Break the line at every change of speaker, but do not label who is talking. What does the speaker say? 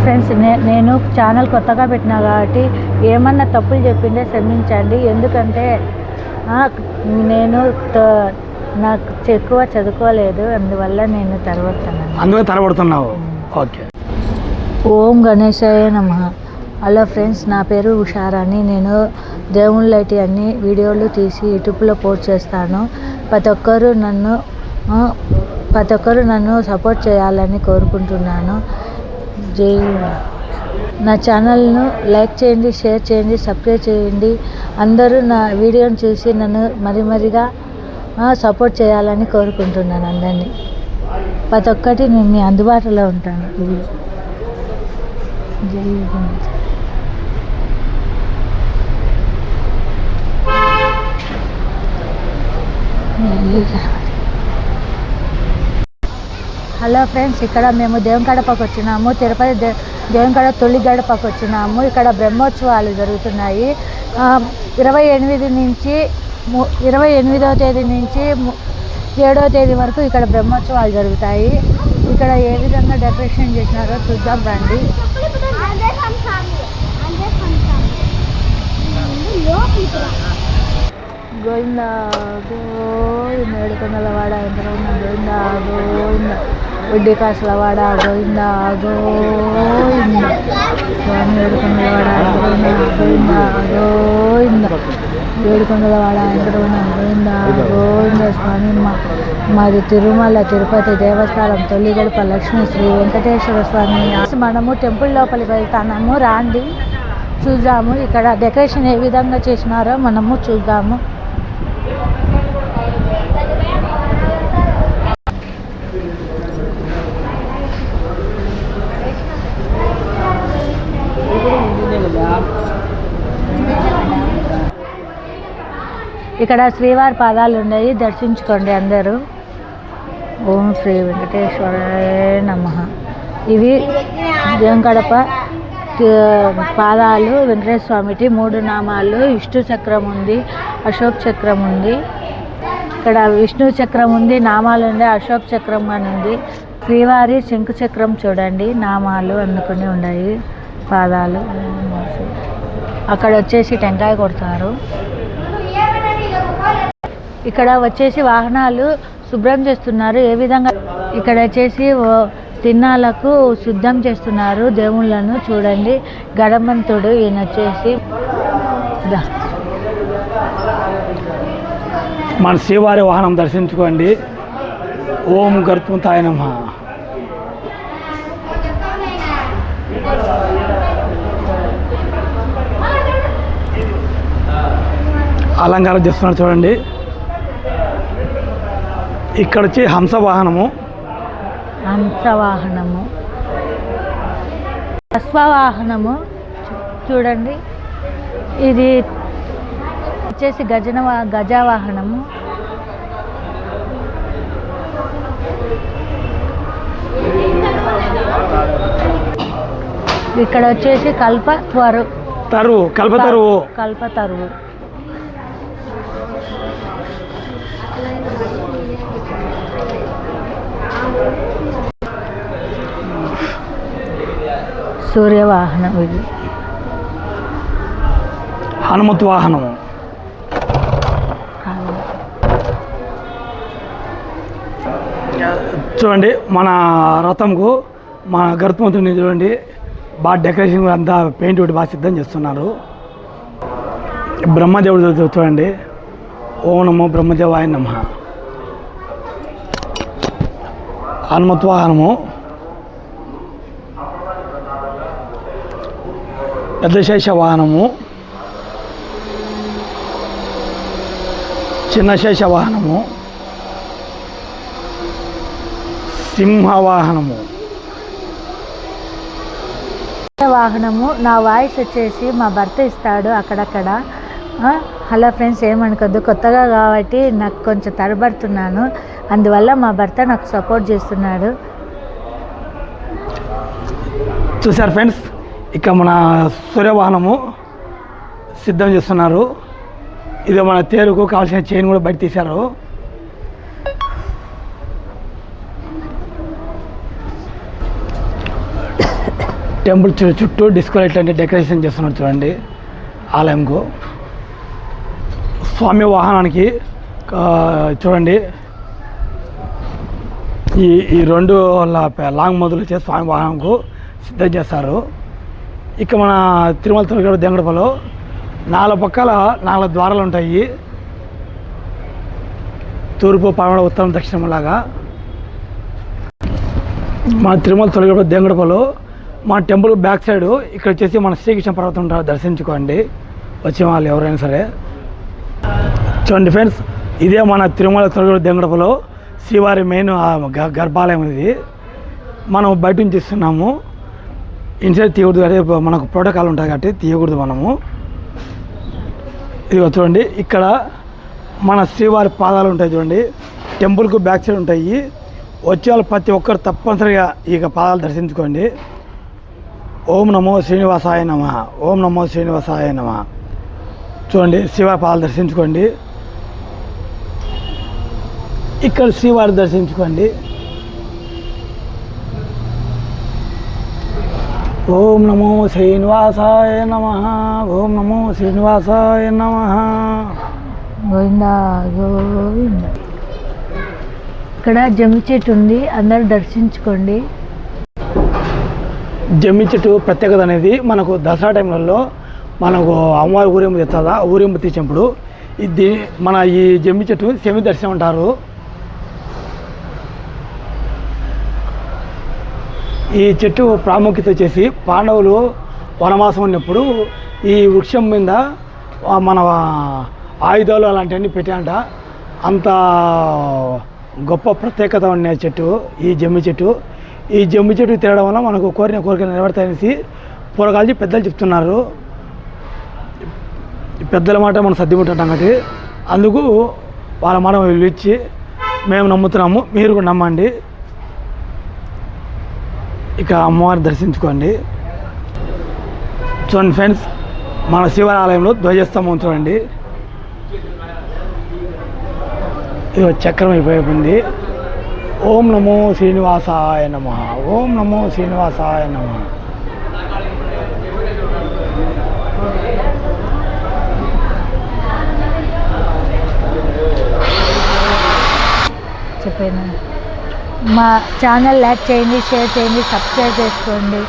Friends, నేను channel కొత్తగా పెట్టినా కాబట్టి ఏమన్నా తప్పులు చెప్పిందే క్షమించండి. ఎందుకంటే నేను నాకు ఎక్కువ చదువుకోలేదు, అందువల్ల నేను
తరబడుతున్నావు. ఓకే.
ఓం గణేశాయ నమః. హలో ఫ్రెండ్స్, నా పేరు ఉషారాణి. నేను దేవుళ్ళ అన్ని వీడియోలు తీసి యూట్యూబ్లో పోస్ట్ చేస్తాను. ప్రతి ఒక్కరు నన్ను సపోర్ట్ చేయాలని కోరుకుంటున్నాను. నా ఛానల్ను లైక్ చేయండి, షేర్ చేయండి, సబ్స్క్రైబ్ చేయండి. అందరూ నా వీడియోని చూసి నన్ను మరిగా సపోర్ట్ చేయాలని కోరుకుంటున్నాను. అందరినీ ప్రతి ఒక్కటి నేను మీ అందుబాటులో ఉంటాను. జై గణేష్. హలో ఫ్రెండ్స్, ఇక్కడ మేము దేవుని గడపకు వచ్చినాము. తిరుపతి దేవుని గడప తొలి గడపకు వచ్చినాము. ఇక్కడ బ్రహ్మోత్సవాలు జరుగుతున్నాయి. 28వ తేదీ నుంచి 7వ తేదీ వరకు ఇక్కడ బ్రహ్మోత్సవాలు జరుగుతాయి. ఇక్కడ ఏ విధంగా డెకరేషన్ చేసినారో చూద్దాం రండి. గోవింద గోవింద, ఏడుకొండలవాడ వెంకటరమణ గోవింద గోవింద, వడ్డీ కాసులవాడ గోవింద గోవింద, స్వామి ఏడుకొండలవాడ వెంకటరమణ గోవింద గోవింద, ఏడుకొండలవాడ వెంకటరమణ గోవింద గోవింద. స్వామి మాది తిరుమల తిరుపతి దేవస్థానం తొలి గడప లక్ష్మీ శ్రీ వెంకటేశ్వర స్వామి. మనము టెంపుల్ లోపలికి వెళ్తాము, రాండి చూద్దాము. ఇక్కడ డెకరేషన్ ఏ విధంగా చేసినారో మనము చూద్దాము. ఇక్కడ శ్రీవారి పాదాలు ఉన్నాయి, దర్శించుకోండి అందరూ. ఓం శ్రీ వెంకటేశ్వరాయ నమః. ఇవి దేవుని గడప పాదాలు, వెంకటేశ్వర స్వామికి 3 నామాలు. విష్ణు చక్రం ఉంది, అశోక్ చక్రం ఉంది. ఇక్కడ విష్ణు చక్రం ఉంది, నామాలు ఉంది, అశోక్ చక్రం అని ఉంది. శ్రీవారి శంకు చక్రం చూడండి, నామాలు అందుకుని ఉన్నాయి, పాదాలు. అక్కడ వచ్చేసి టెంకాయ కొడతారు. ఇక్కడ వచ్చేసి వాహనాలు శుభ్రం చేస్తున్నారు. ఏ విధంగా ఇక్కడ వచ్చేసి తిన్నాలకు శుద్ధం చేస్తున్నారు దేవుళ్ళను. చూడండి, గణమంతుడు ఈయన వచ్చేసి
మన శ్రీవారి వాహనం దర్శించుకోండి. ఓం గర్భంతాయ నమః. అలంకారం చేస్తున్నారు చూడండి. ఇక్కడ వచ్చి హంసవాహనము, అశ్వవాహనము చూడండి. ఇది వచ్చేసి గజవాహనము. ఇక్కడ వచ్చేసి కల్పతరువు. సూర్యవాహనం. ఇది హనుమత్ వాహనము. చూడండి, మన రథంకు మన గరుత్మంతుడిని చూడండి, బాగా డెకరేషన్ అంతా పెయింట్ ఒకటి బాగా సిద్ధం చేస్తున్నారు. బ్రహ్మదేవుడు చూడండి. ఓం నమో బ్రహ్మదేవాయ నమః. హనుమత్ వాహనము, పెద్ద శేష వాహనము, చిన్న శేష వాహనము, సింహవాహనము.
నా వాయిస్ వచ్చేసి మా భర్త ఇస్తాడు అక్కడక్కడ. హలో ఫ్రెండ్స్, ఏమనుకోద్దు, కొత్తగా కాబట్టి నాకు కొంచెం తడబడుతున్నాను, అందువల్ల మా భర్త నాకు సపోర్ట్ చేస్తున్నాడు.
చూసారు ఫ్రెండ్స్, ఇక మన సూర్యవాహనము సిద్ధం చేస్తున్నారు. ఇది మన తేరుకు కావాల్సిన చైన్ కూడా బయట తీశారు. టెంపుల్ చుట్టూ డిస్కో లైట్లు అంటే డెకరేషన్ చేస్తున్నారు చూడండి ఆలయంకు. స్వామి వాహనానికి చూడండి ఈ రెండు లాంగ్ మొదలు వచ్చే స్వామి వాహనంకు సిద్ధం చేస్తారు. ఇక మన తిరుమల తిరుపతి దేంగడపలో 4 పక్కల 4 ద్వారాలు ఉంటాయి. తూర్పు, పడమర, ఉత్తరం, దక్షిణం లాగా. మన తిరుమల తిరుపతి దేంగడపలో మన టెంపుల్ బ్యాక్ సైడ్ ఇక్కడ వచ్చేసి మన శ్రీకృష్ణ పర్వతం ఉంటారు, దర్శించుకోండి వచ్చే వాళ్ళు ఎవరైనా సరే. చూడండి ఫ్రెండ్స్, ఇదే మన తిరుమల తిరుపతి దేంగడపలో శ్రీవారి మెయిన్ గర్భాలయం. ఇది మనం బయట నుంచి ఇస్తున్నాము, ఇన్సైడ్ తీయకూడదు, అంటే మనకు ప్రోటోకాల్ ఉంటుంది కాబట్టి తీయకూడదు మనము. ఇది చూడండి, ఇక్కడ మన శ్రీవారి పాదాలు ఉంటాయి చూడండి, టెంపుల్కు బ్యాక్ సైడ్ ఉంటాయి. వచ్చే వాళ్ళు ప్రతి ఒక్కరు తప్పనిసరిగా ఈ పాదాలు దర్శించుకోండి. ఓం నమో శ్రీనివాసాయ నమః, ఓం నమో శ్రీనివాసాయ నమః. చూడండి శ్రీవారి పాదాలు దర్శించుకోండి. ఇక్కడ శ్రీవారి దర్శించుకోండి. ఓం నమో శ్రీనివాసాయ నమః, ఓం నమో శ్రీనివాసాయ నమః.
గోవిందా గోవింద. ఇక్కడ జమ్మి చెట్టు ఉంది, అందరూ దర్శించుకోండి.
జమ్మి చెట్టు ప్రత్యేకత అనేది మనకు దసరా టైంలలో మనకు అమ్మవారి ఊరేంపు తెస్తుందా, ఊరేంపు తీసినప్పుడు ఇది మన ఈ జమ్మి చెట్టు సెమి దర్శనం అంటారు. ఈ చెట్టు ప్రాముఖ్యత వచ్చేసి పాండవులు వనవాసం ఉన్నప్పుడు ఈ వృక్షం మీద మన ఆయుధాలు అలాంటివన్నీ పెట్టాయంట. అంత గొప్ప ప్రత్యేకత ఉన్న చెట్టు ఈ జమ్మి చెట్టు. ఈ జమ్మి చెట్టు తిరగడం వల్ల మనకు కోరిన కోరికలు నిలబడతాయనేసి పూర్వకాలం పెద్దలు చెప్తున్నారు. పెద్దల మాట మనం సర్దిముట్టాం కాబట్టి అందుకు వాళ్ళ మాట విలువిచ్చి మేము నమ్ముతున్నాము, మీరు కూడా నమ్మండి. ఇక అమ్మవారిని దర్శించుకోండి. చూడండి ఫ్రెండ్స్, మన శివాలయంలో ధ్వజస్తంభం చూడండి, ఇది చక్రం అయిపోయింది. ఓం నమో శ్రీనివాసాయ నమః, ఓం నమో శ్రీనివాసాయ నమః.
చెప్పాను. మా ఛానల్ లైక్ చేయండి, షేర్ చేయండి, సబ్స్క్రైబ్ చేసుకోండి.